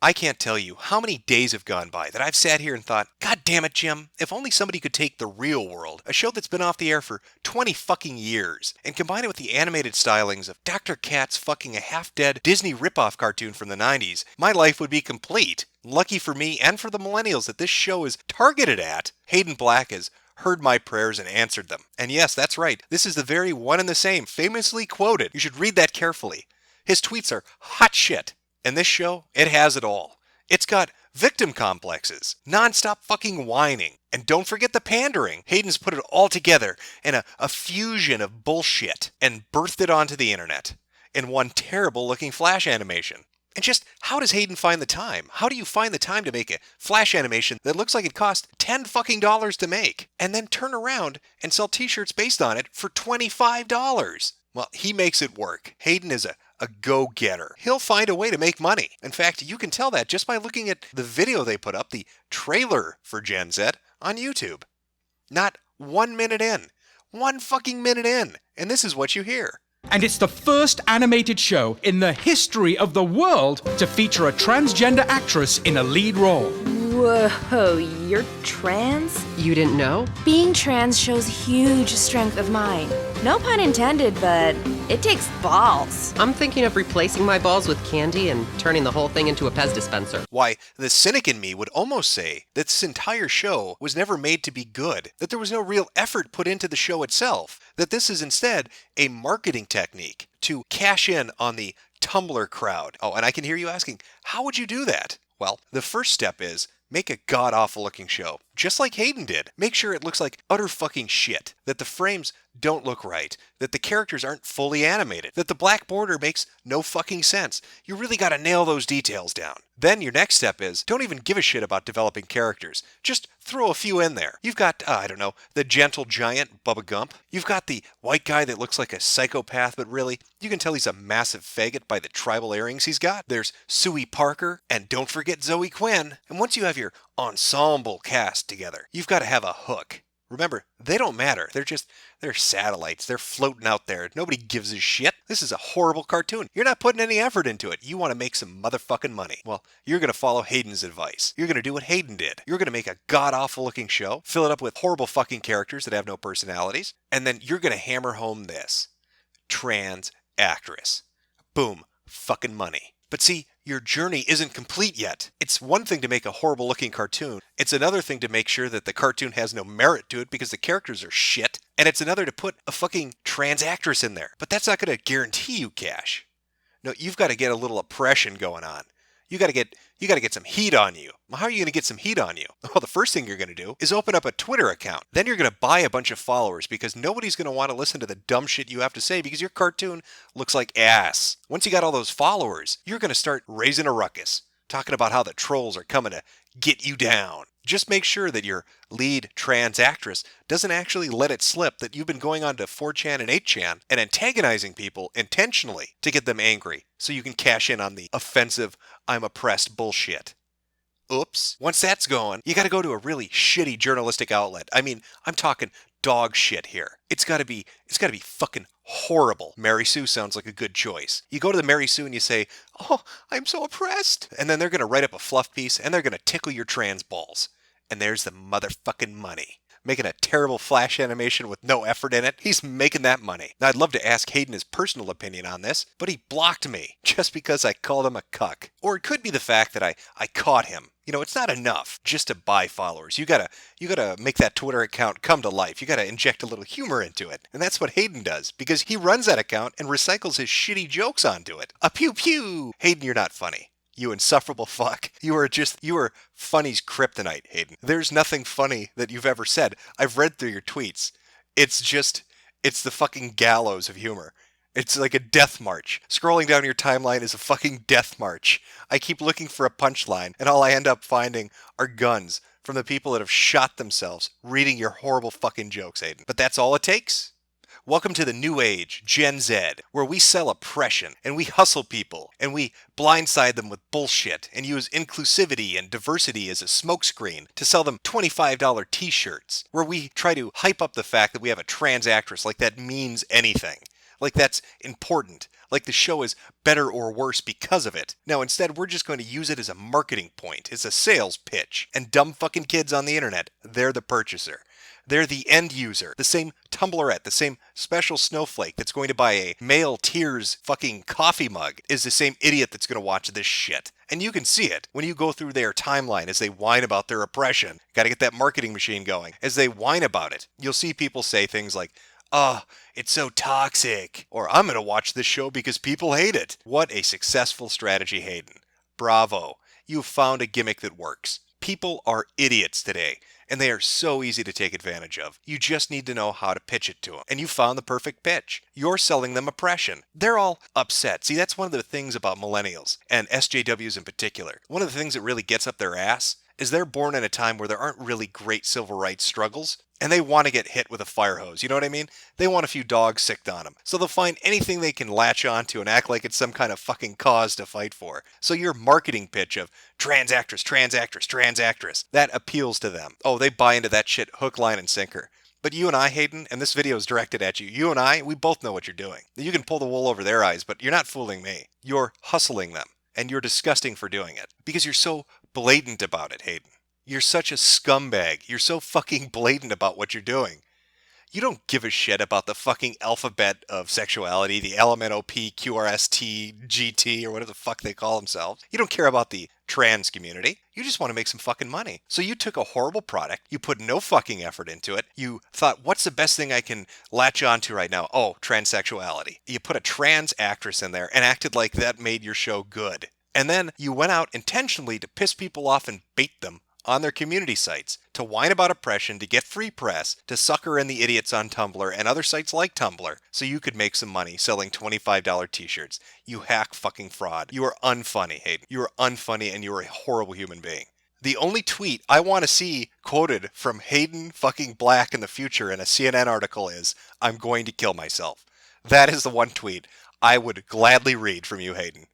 I can't tell you how many days have gone by that I've sat here and thought, God damn it, Jim, if only somebody could take The Real World, a show that's been off the air for 20 fucking years, and combine it with the animated stylings of Dr. Katz fucking a half-dead Disney ripoff cartoon from the 90s, my life would be complete. Lucky for me and for the millennials that this show is targeted at, Hayden Black has heard my prayers and answered them. And yes, that's right, this is the very one and the same, famously quoted. You should read that carefully. His tweets are hot shit. And this show, it has it all. It's got victim complexes, non-stop fucking whining, and don't forget the pandering. Hayden's put it all together in a fusion of bullshit and birthed it onto the internet in one terrible looking flash animation. And just how does Hayden find the time? How do you find the time to make a flash animation that looks like it cost $10 fucking to make, and then turn around and sell t-shirts based on it for $25? Well, he makes it work. Hayden is a go-getter. He'll find a way to make money. In fact, you can tell that just by looking at the video they put up, the trailer for Gen Z, on YouTube. Not 1 minute in. 1 fucking minute in. And this is what you hear. And it's the first animated show in the history of the world to feature a transgender actress in a lead role. Whoa, you're trans? You didn't know? Being trans shows huge strength of mind. No pun intended, but it takes balls. I'm thinking of replacing my balls with candy and turning the whole thing into a Pez dispenser. Why, the cynic in me would almost say that this entire show was never made to be good, that there was no real effort put into the show itself, that this is instead a marketing technique to cash in on the Tumblr crowd. Oh, and I can hear you asking, how would you do that? Well, the first step is make a god-awful looking show, just like Hayden did. Make sure it looks like utter fucking shit, that the frames don't look right, that the characters aren't fully animated, that the black border makes no fucking sense. You really gotta nail those details down. Then your next step is, don't even give a shit about developing characters. Just throw a few in there. You've got, I don't know, the gentle giant, Bubba Gump. You've got the white guy that looks like a psychopath, but really, you can tell he's a massive faggot by the tribal earrings he's got. There's Suey Parker, and don't forget Zoe Quinn. And once you have your ensemble cast together, you've got to have a hook. Remember, they don't matter. They're satellites. They're floating out there. Nobody gives a shit. This is a horrible cartoon. You're not putting any effort into it. You want to make some motherfucking money. Well, you're going to follow Hayden's advice. You're going to do what Hayden did. You're going to make a god-awful looking show, fill it up with horrible fucking characters that have no personalities, and then you're going to hammer home this. Trans actress. Boom. Fucking money. But see, your journey isn't complete yet. It's one thing to make a horrible looking cartoon. It's another thing to make sure that the cartoon has no merit to it because the characters are shit. And it's another to put a fucking trans actress in there. But that's not going to guarantee you cash. No, you've got to get a little oppression going on. You got to get some heat on you. Well, how are you going to get some heat on you? Well, the first thing you're going to do is open up a Twitter account. Then you're going to buy a bunch of followers because nobody's going to want to listen to the dumb shit you have to say because your cartoon looks like ass. Once you got all those followers, you're going to start raising a ruckus, talking about how the trolls are coming to get you down. Just make sure that your lead trans actress doesn't actually let it slip that you've been going on to 4chan and 8chan and antagonizing people intentionally to get them angry so you can cash in on the offensive, I'm oppressed bullshit. Oops. Once that's going, you got to go to a really shitty journalistic outlet. I mean, I'm talking dog shit here. It's got to be fucking horrible. Mary Sue sounds like a good choice. You go to the Mary Sue and you say, "Oh, I'm so oppressed." And then they're going to write up a fluff piece and they're going to tickle your trans balls. And there's the motherfucking money. Making a terrible flash animation with no effort in it, he's making that money. Now, I'd love to ask Hayden his personal opinion on this, but he blocked me just because I called him a cuck. Or it could be the fact that I caught him. You know, it's not enough just to buy followers. You gotta make that Twitter account come to life. You gotta inject a little humor into it. And that's what Hayden does, because he runs that account and recycles his shitty jokes onto it. A pew pew! Hayden, you're not funny. You insufferable fuck. You are funny's kryptonite, Hayden. There's nothing funny that you've ever said. I've read through your tweets. It's the fucking gallows of humor. It's like a death march. Scrolling down your timeline is a fucking death march. I keep looking for a punchline, and all I end up finding are guns from the people that have shot themselves reading your horrible fucking jokes, Hayden. But that's all it takes? Welcome to the new age, Gen Z, where we sell oppression, and we hustle people, and we blindside them with bullshit, and use inclusivity and diversity as a smokescreen to sell them $25 t-shirts, where we try to hype up the fact that we have a trans actress like that means anything. Like that's important. Like the show is better or worse because of it. No, instead, we're just going to use it as a marketing point. It's a sales pitch. And dumb fucking kids on the internet, they're the purchaser. They're the end user. The same Tumblrette, the same special snowflake that's going to buy a male Tears fucking coffee mug is the same idiot that's going to watch this shit. And you can see it when you go through their timeline as they whine about their oppression. Got to get that marketing machine going. As they whine about it, you'll see people say things like, "Oh, it's so toxic," or "I'm going to watch this show because people hate it." What a successful strategy, Hayden. Bravo. You've found a gimmick that works. People are idiots today, and they are so easy to take advantage of. You just need to know how to pitch it to them, and you found the perfect pitch. You're selling them oppression. They're all upset. See, that's one of the things about millennials, and SJWs in particular. One of the things that really gets up their ass is they're born in a time where there aren't really great civil rights struggles, and they want to get hit with a fire hose. You know what I mean? They want a few dogs sicked on them. So they'll find anything they can latch onto and act like it's some kind of fucking cause to fight for. So your marketing pitch of trans actress, trans actress, trans actress, that appeals to them. Oh, they buy into that shit hook, line, and sinker. But you and I, Hayden, and this video is directed at you, you and I, we both know what you're doing. You can pull the wool over their eyes, but you're not fooling me. You're hustling them, and you're disgusting for doing it. Because you're so blatant about it, Hayden. You're such a scumbag. You're so fucking blatant about what you're doing. You don't give a shit about the fucking alphabet of sexuality, the LMNOP, QRST, GT, or whatever the fuck they call themselves. You don't care about the trans community. You just want to make some fucking money. So you took a horrible product, you put no fucking effort into it, you thought, what's the best thing I can latch onto right now? Oh, transsexuality. You put a trans actress in there and acted like that made your show good. And then you went out intentionally to piss people off and bait them on their community sites, to whine about oppression, to get free press, to sucker in the idiots on Tumblr and other sites like Tumblr, so you could make some money selling $25 t-shirts. You hack fucking fraud. You are unfunny, Hayden. You are unfunny and you are a horrible human being. The only tweet I want to see quoted from Hayden fucking Black in the future in a CNN article is, "I'm going to kill myself." That is the one tweet I would gladly read from you, Hayden.